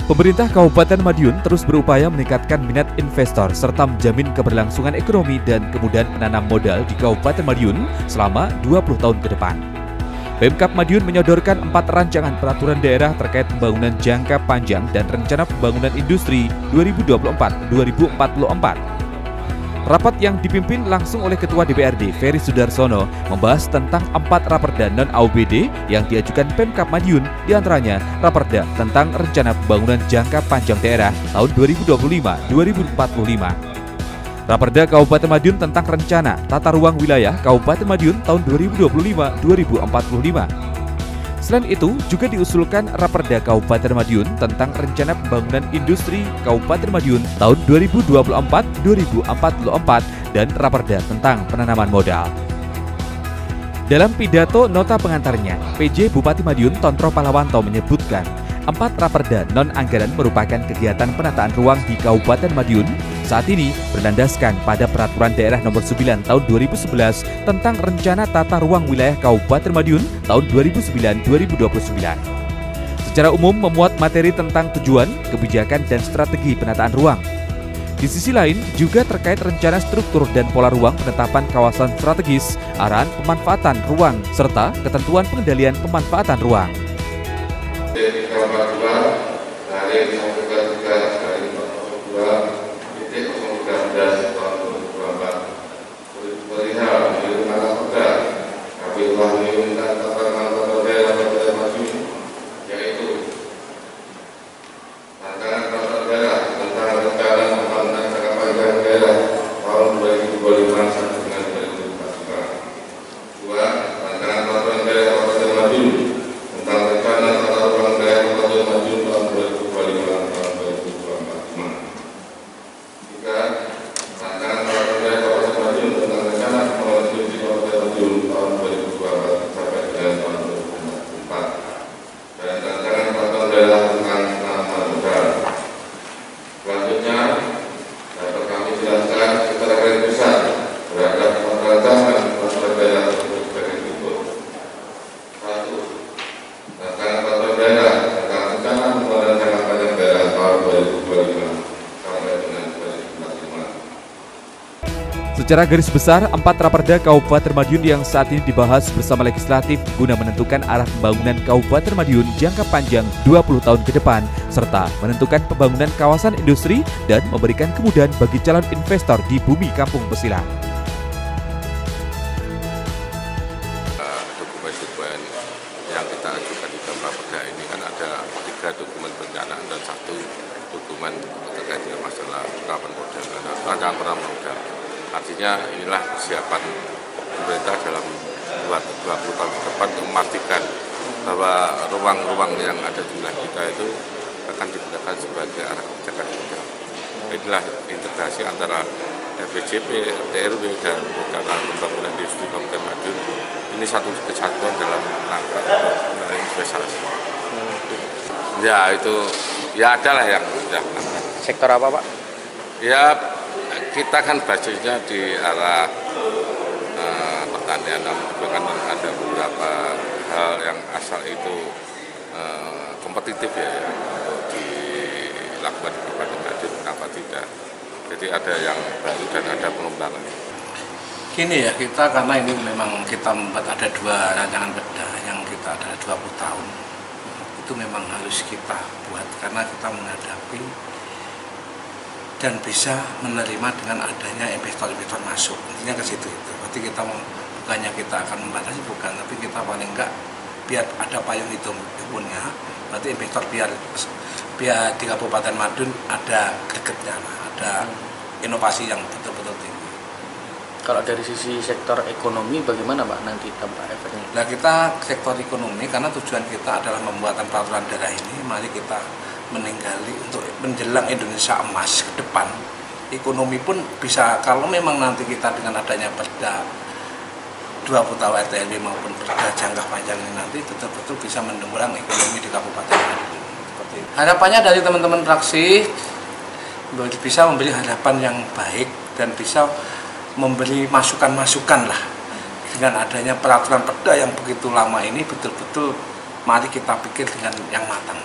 Pemerintah Kabupaten Madiun terus berupaya meningkatkan minat investor serta menjamin keberlangsungan ekonomi dan kemudahan penanam modal di Kabupaten Madiun selama 20 tahun ke depan. Pemkab Madiun menyodorkan 4 rancangan peraturan daerah terkait pembangunan jangka panjang dan rencana pembangunan industri 2024-2044. Rapat yang dipimpin langsung oleh Ketua DPRD Ferry Sudarsono membahas tentang 4 raperda non-AUBD yang diajukan Pemkab Madiun, diantaranya raperda tentang rencana pembangunan jangka panjang daerah tahun 2025-2045. Raperda Kabupaten Madiun tentang rencana tata ruang wilayah Kabupaten Madiun tahun 2025-2045. Selain itu, juga diusulkan Raperda Kabupaten Madiun tentang rencana pembangunan industri Kabupaten Madiun tahun 2024-2044 dan Raperda tentang penanaman modal. Dalam pidato nota pengantarnya, PJ Bupati Madiun Tontro Palawanto menyebutkan 4 raperda non-anggaran merupakan kegiatan penataan ruang di Kabupaten Madiun saat ini berlandaskan pada Peraturan Daerah Nomor 9 Tahun 2011 tentang Rencana Tata Ruang Wilayah Kabupaten Madiun tahun 2009-2029. Secara umum memuat materi tentang tujuan, kebijakan, dan strategi penataan ruang. Di sisi lain, juga terkait rencana struktur dan pola ruang penetapan kawasan strategis, arahan pemanfaatan ruang, serta ketentuan pengendalian pemanfaatan ruang. Dari 342 dari 133 dari 402.013 tahun 2024 perihal pengiriman raperda kami telah mengirimkan tataran tata daerah Kabupaten Madiun, yaitu rancangan tata daerah tentang rencana pembangunan jangka panjang daerah tahun 2025 sampai dengan 2045. 2. Rancangan peraturan daerah Kabupaten Madiun tentang rencana tata ruang daerah Kabupaten Madiun tahun 2025 tahun 2045. 3. Rancangan peraturan daerah Kabupaten Madiun tentang rencana pembangunan industri Kabupaten Madiun tahun 2024 sampai dengan tahun 2024 dan rancangan peraturan daerah tentang penanaman modal. Selanjutnya dapat kami jelaskan secara garis besar terhadap rancangan peraturan daerah tersebut sebagai berikut. 1. Rancangan peraturan daerah tentang rencana pembangunan jangka panjang daerah tahun 2025 sampai dengan 2045. Secara garis besar, 4 raperda Kabupaten Madiun yang saat ini dibahas bersama legislatif guna menentukan arah pembangunan Kabupaten Madiun jangka panjang 20 tahun ke depan, serta menentukan pembangunan kawasan industri dan memberikan kemudahan bagi calon investor di bumi kampung pesilat. Dokumen-dokumen yang kita ajukan di dalam raperda ini kan ada 3 dokumen perencanaan dan 1 dokumen terkait dengan masalah penerapan modal, rancangan penerapan modal. Artinya inilah persiapan pemerintah dalam 20 tahun ke depan untuk memastikan bahwa ruang-ruang yang ada di wilayah kita itu akan digunakan sebagai arah kebijakan modal. Inilah integrasi antara FPJP, RTRW, dan rencana pembangunan industri Kabupaten Madiun. Ini satu kesatuan dalam rangka untuk investasi. Ya itu, ya adalah yang sudah melakukan. Sektor apa, Pak? Ya kita kan basisnya di arah pertanian, namun juga kan ada beberapa hal yang asal itu kompetitif ya untuk dilakukan di Kabupaten Madiun, kenapa tidak? Jadi ada yang baru dan ada pengembangan. Gini ya, kita karena ini memang kita membuat ada 2 rancangan perda yang kita adalah 20 tahun. Itu memang harus kita buat karena kita menghadapi dan bisa menerima dengan adanya investor-investor masuk. Intinya ke situ itu. Berarti kita bukannya kita akan membatasi, bukan, tapi kita paling enggak biar ada payung hitungannya. Berarti investor biar di Kabupaten Madiun ada gregetnya, ada inovasi yang betul-betul tinggi. Kalau dari sisi sektor ekonomi bagaimana, Pak, nanti dampak efeknya? Nah, kita sektor ekonomi karena tujuan kita adalah pembuatan peraturan daerah ini, mari kita meninggali untuk menjelang Indonesia emas ke depan. Ekonomi pun bisa, kalau memang nanti kita dengan adanya perda 20 tahun RTRW maupun perda jangka panjang ini nanti betul-betul bisa mendorong ekonomi di Kabupaten Madiun. Harapannya dari teman-teman fraksi bisa memberi harapan yang baik dan bisa memberi masukan-masukan lah dengan adanya peraturan perda yang begitu lama ini, betul-betul mari kita pikir dengan yang matang.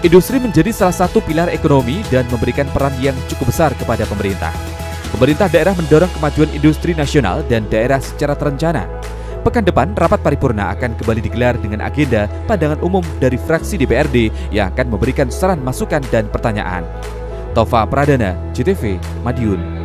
Industri menjadi salah satu pilar ekonomi dan memberikan peran yang cukup besar kepada pemerintah. Pemerintah daerah mendorong kemajuan industri nasional dan daerah secara terencana. Pekan depan, rapat paripurna akan kembali digelar dengan agenda pandangan umum dari fraksi DPRD yang akan memberikan saran, masukan, dan pertanyaan. Tova Pradana, JTV, Madiun.